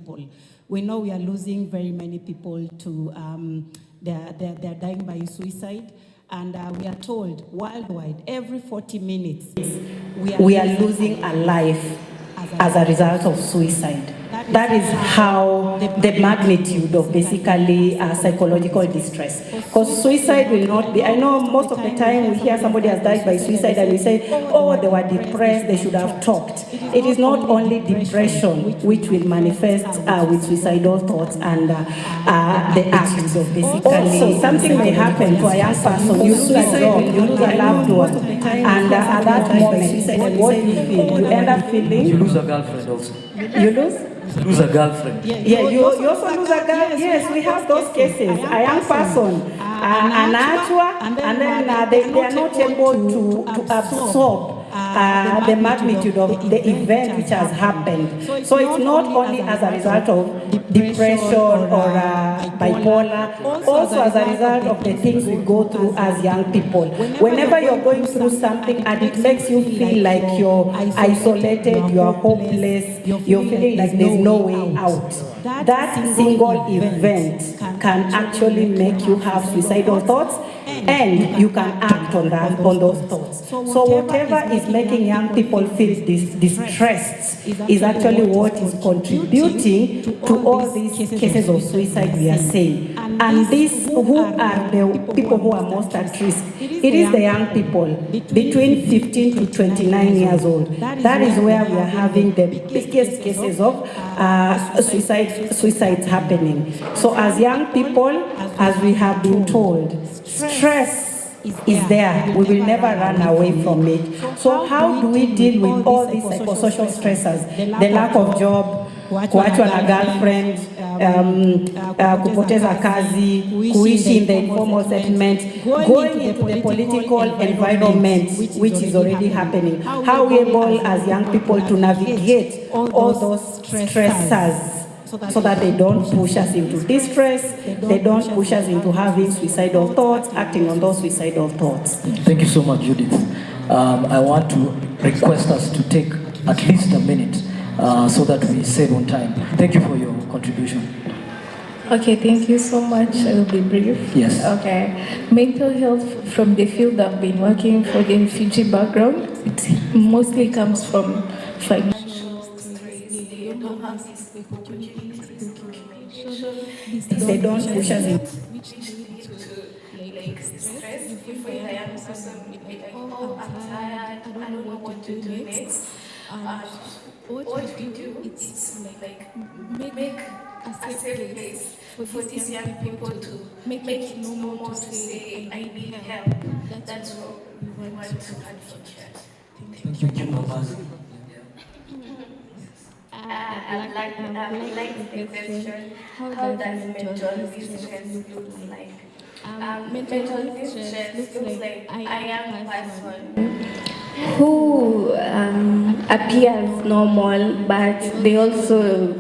people. We know we are losing very many people to, they're dying by suicide. And we are told worldwide, every 40 minutes, we are losing a life as a result of suicide. That is how the magnitude of basically psychological distress. Because suicide will not be, I know most of the time we hear somebody has died by suicide and we say, oh, they were depressed, they should have talked. It is not only depression which will manifest with suicidal thoughts and the acts of basically. Also, something may happen to a young person, you lose a job, you lose a loved one, and at that moment, what do you feel? You end up feeling? You lose a girlfriend also. You lose? Lose a girlfriend. Yeah, you also lose a girl. Yes, we have those cases. A young person, an actor, and then they are not able to absorb the magnitude of the event which has happened. So it's not only as a result of depression or bipolar, also as a result of the things we go through as young people. Whenever you're going through something and it makes you feel like you're isolated, you're hopeless, you're feeling like there's no way out, that single event can actually make you have suicidal thoughts, and you can act on those thoughts. So whatever is making young people feel distressed is actually what is contributing to all these cases of suicide we are seeing. And these who are the people who are most at risk, it is the young people between 15 to 29 years old. That is where we are having the biggest cases of suicides happening. So as young people, as we have been told, stress is there. We will never run away from it. So how do we deal with all these psychosocial stressors? The lack of job, kuachwa na girlfriend, kupoteza kazi, kuishi in the informal settlement, going into the political environment which is already happening. How are we able as young people to navigate all those stressors so that they don't push us into distress, they don't push us into having suicidal thoughts, acting on those suicidal thoughts? Thank you so much, Judith. I want to request us to take at least a minute so that we save on time. Thank you for your contribution. Okay, thank you so much. I will be brief. Yes. Okay. Mental health, from the field I've been working for the refugee background, it mostly comes from financial stress. They don't have this opportunity. They don't push us in. Which leads to like stress. If I am a person like, oh, I'm tired, I don't know what to do next. What we do, it's like make a safe place for these young people to make it normal to say, I need help. That's what we want to advocate. Thank you, Mama. I'd like the question, how does mental distress look like? Mental distress looks like a young person who appears normal, but they also,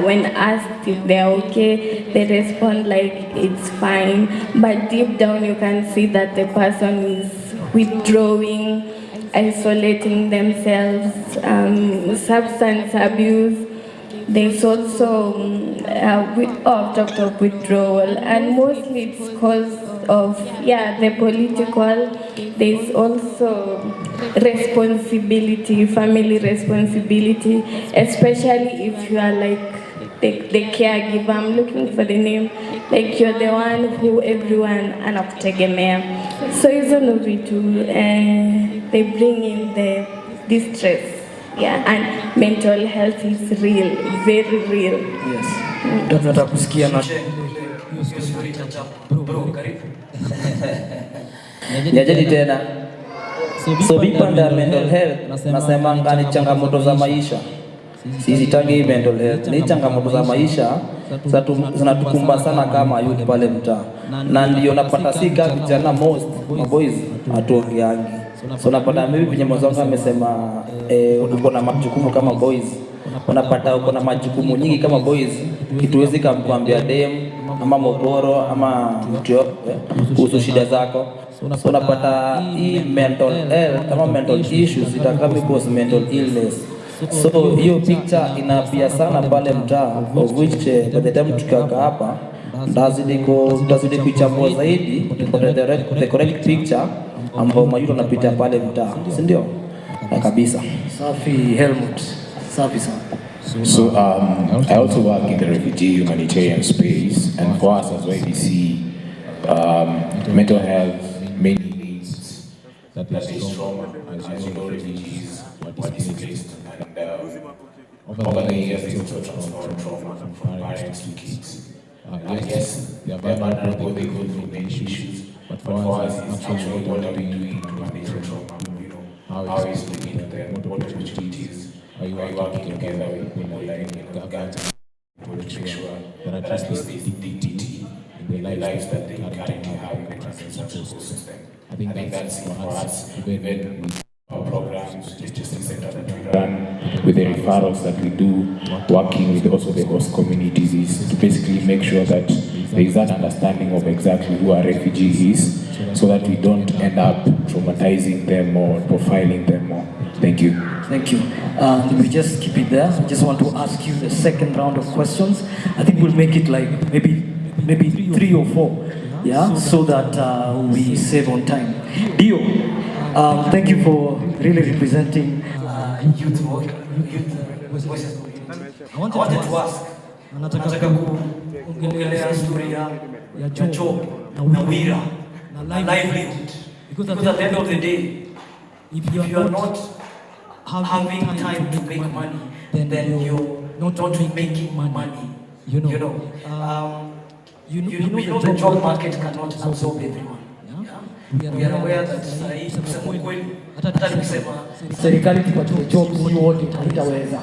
when asked if they're okay, they respond like it's fine, but deep down you can see that the person is withdrawing, isolating themselves, substance abuse. There's also I've talked of withdrawal, and mostly it's because of the political. There's also responsibility, family responsibility, especially if you are like the caregiver. I'm looking for the name. Like you're the one who everyone anakutegemea. So hizo vitu they bring in the distress. Yeah, and mental health is real, very real. Yes. Tunataka kusikia na Niajeni tena. So vipanda mental health nasema ngani changamoto za maisha. Sisi tangi mental health ni changamoto za maisha zinatukumba sana kama youth pale mtaa. Na ndio napata sika vijana most boys atuongeangi. So napata mimi kwenye mwanzo amesema uko na majukumu kama boys. Unapata uko na majukumu nyingi kama boys, kituwezi kumwambia dem ama mogoro ama mtu kuhusu shida zako. So unapata hii mental health kama mental issues itakama cause mental illness. So hiyo picture inapia sana pale mtaa, of which by the time tukaka hapa ndazidi kuichambua zaidi the correct picture ambao mayuto napita pale mtaa, si ndio? Na kabisa. Safi Helmut. Safi sana. So I also work in the refugee humanitarian space, and for us as YDC, mental health mainly needs that is trauma, as you know, refugees were displaced, and over the years they also transformed trauma from parents to kids. I guess they are vulnerable, they go through many issues, but for us it's actually what are we doing to manage the trauma, how is looking at them, what opportunities are you working together with people like government to make sure that at least there's dignity in the lives that they currently have in the transition support system. I think that's it for us. Even our programs, just the center that we run, with the referrals that we do, working with also the host communities, is to basically make sure that there is an understanding of exactly who a refugee is, so that we don't end up traumatizing them or profiling them more. Thank you. Thank you. We just keep it there. I just want to ask you the second round of questions. I think we'll make it like maybe 3 or 4, yeah, so that we save on time. Dio, thank you for really representing youth voices. I wanted to ask, nataka kuongelea story ya job na wira na livelihood, because at the end of the day, if you are not having time to make money, then you're not making money. You know, the job market cannot absorb everyone. We are aware that hata tukisema serikali tupatie job si wote haitaweza.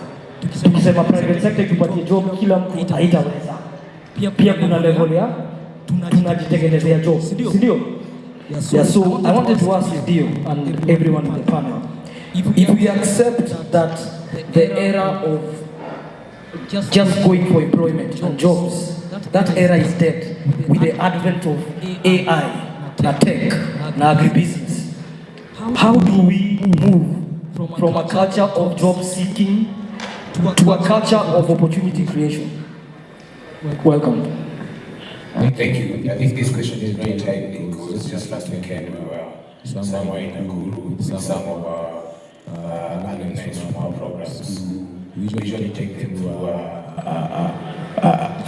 Tukisema private sector tupatie job kila mtu haitaweza. Pia kuna level ya tunajitengenezea job, si ndio? Yeah, so I wanted to ask Dio and everyone in the panel, if we accept that the era of just going for employment and jobs, that era is dead with the advent of AI, na tech, na agribusiness, how do we move from a culture of job seeking to a culture of opportunity creation? Welcome. Thank you. I think this question is very timely because just last weekend we were somewhere in Nakuru with some of our alumni from our programs. We usually take them to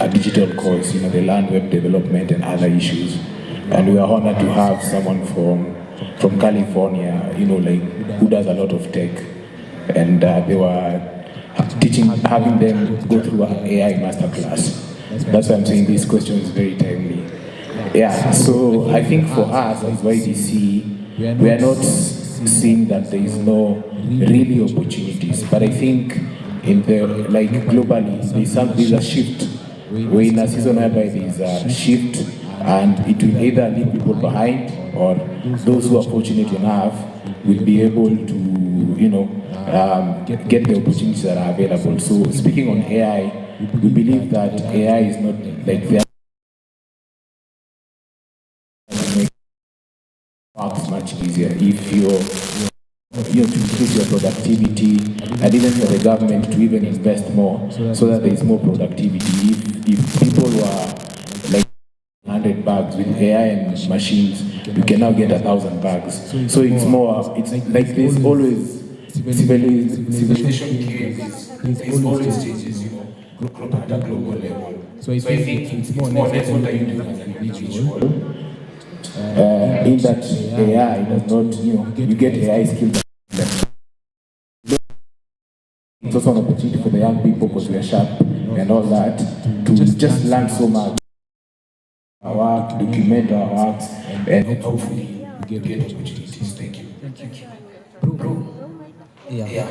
a digital course, they learn web development and other issues. And we are honored to have someone from California, who does a lot of tech. And they were having them go through an AI masterclass. That's why I'm saying this question is very timely. Yeah, so I think for us as YDC, we are not seeing that there is no really opportunities, but I think in the globally there's a shift. We're in a season whereby there's a shift, and it will either leave people behind, or those who are fortunate enough will be able to get the opportunities that are available. So speaking on AI, we believe that AI is not like the works much easier if you to increase your productivity, and even for the government to even invest more so that there is more productivity. If people were like 100 bags with AI and machines, you can now get 1,000 bags. So it's more, it's like there's always civilization there's always changes, at a global level. So I think it's more or less what are you doing as an individual. In that AI does not, you get AI skills. It's also an opportunity for the young people because we are sharp and all that to just learn so much. Our work, document our works, and hopefully get opportunities. Thank you. Bro. Yeah.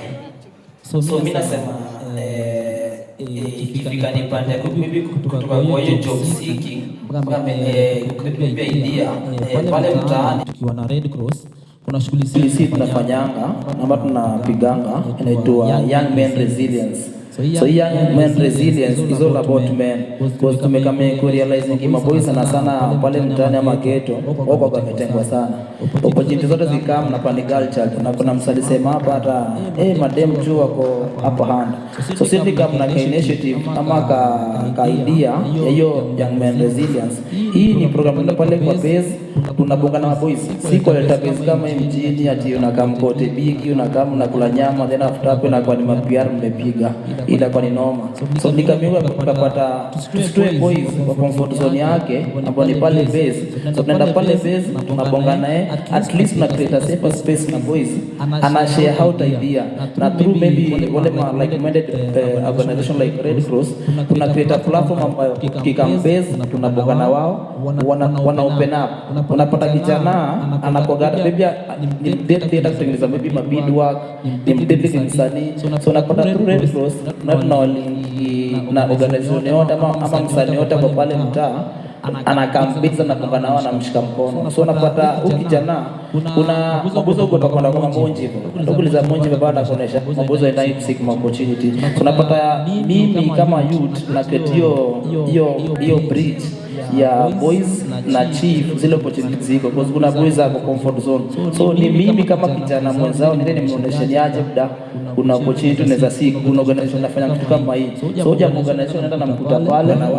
So mimi nasema ikifika ni pande kutoka kwa hiyo job seeking kama idea pale mtaani tukiwa na Red Cross kuna shughuli sisi tunafanyanga ama tunapiganga inaitwa Young Men Resilience So young men resilience is all about men, because tumekame kurealize ngima boys sana pale mtaani ama ghetto wako wametengwa sana. Opportunity zote zikam na pani culture na kuna msali sema hapa hata madem tu wako hapa hand. So sisi kama na initiative ama ka idea ya hiyo young men resilience. Hii ni program ile pale kwa base tunabonga na boys. Si kwa leta base kama mjini ati unakam kote bigi unakam unakula nyama then after hapo inakuwa ni mapiar mmepiga. Ila kwa ni noma. So nikamiwa kupata tustoe boys kwa comfort zone yake ambapo ni pale base. So tunaenda pale base tunabonga naye at least na create a safer space na boys. Ana share how to idea na through maybe wale like minded organization like Red Cross tuna create a platform ambayo kikam base tunabonga na wao wana open up. Unapata kijana anakoga maybe ni data kutengeneza maybe beadwork ni mdedli msanii. So unapata through Red Cross na organization yote ama msanii yote kwa pale mtaa anakambiza na kupanga nao na mshika mkono. So unapata ukijana kuna mabuzo huko utakwenda kwa monji hivyo. Ndokuliza monji baada kuonesha mabuzo ina seek opportunity. So unapata mimi kama youth na create hiyo bridge ya boys na chief zile opportunities ziko because kuna boys hapo comfort zone. So ni mimi kama kijana mwenzao nile nimuoneshe aje bda kuna opportunity unaweza see kuna organization inafanya kitu kama hii. So hoja organization inaenda na mkuta pale na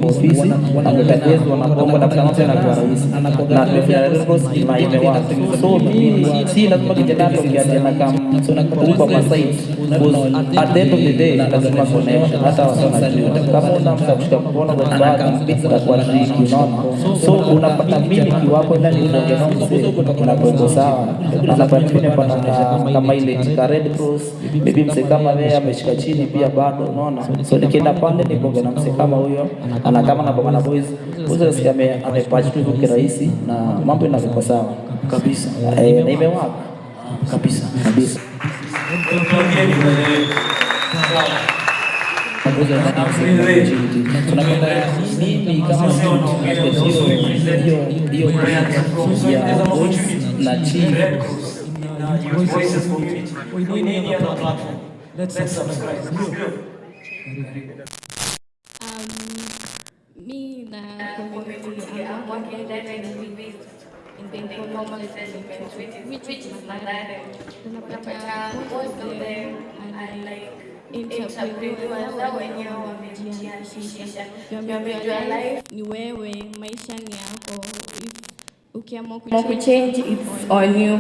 ofisi wanatekelezwa na bongo na kama tena kwa rais na tumefanya resource imaimewa. So mimi si lazima kijana atoke na kama so nakupa masai at the end of the day lazima connection hata wasanii kama unamsa kushika mkono kwa sababu kwa unaona. So unapata mimi kiwapo ndani unaongea mse unapoenda sawa unapata kama ile Red Cross maybe mse kama wewe ameshika chini pia bado unaona. So nikienda pale niponge na mse kama huyo ana kama na bwana boys uzo amepatch tu kwa rahisi na mambo inakuwa sawa kabisa na imewaka kabisa. Tunapenda mimi kama hiyo ya boys na chief voices community. We need another platform. Let's subscribe. Me na community, I'm working directly with in the informal settlement, which is my direct. Most of them are like entrepreneurs wenyewe wamejianzisha. Ni wewe, maisha ni yako. Ukiamua kuchange, it's on you.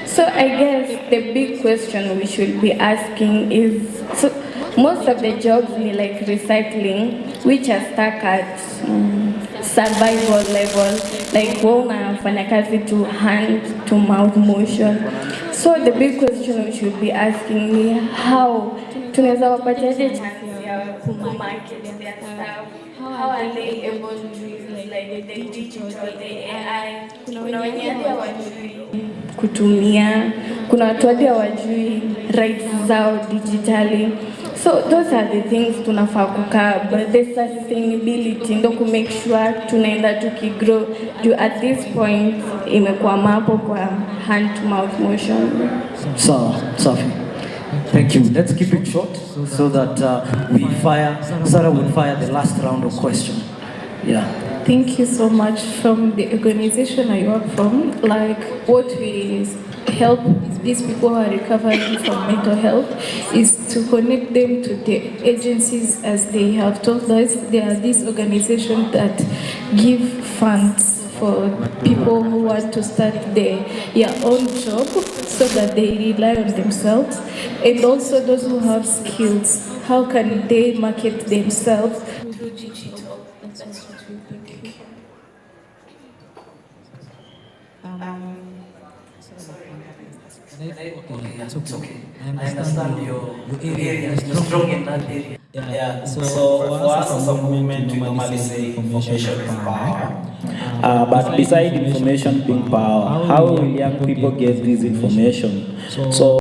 So I guess the big question we should be asking is, so most of the jobs ni like recycling, which are stuck at survival level, like unafanya kazi to hand to mouth motion. So the big question we should be asking ni how tunaweza wapatiaje chance ya kumarket their stuff. How are they able to use like the digital, the AI? Kuna wenye hawajui kutumia, kuna watu hawajui rights zao digitally. So those are the things tunafaa kukaa, but the sustainability ndo ku make sure tunaenda tukigrow. At this point imekuwa mapo kwa hand to mouth motion. So Safi, thank you. Let's keep it short so that Sarah will fire the last round of question. Yeah. Thank you so much. From the organization I work from, like what we help these people who are recovering from mental health is to connect them to the agencies, as they have told us. There are these organizations that give funds for people who want to start their own job so that they rely on themselves, and also those who have skills, how can they market themselves through digital. That's what we think. It's okay. I understand your area is strong in that area. Yeah. So for us as a movement, we normally say information is power. But beside information being power, how will young people get this information? So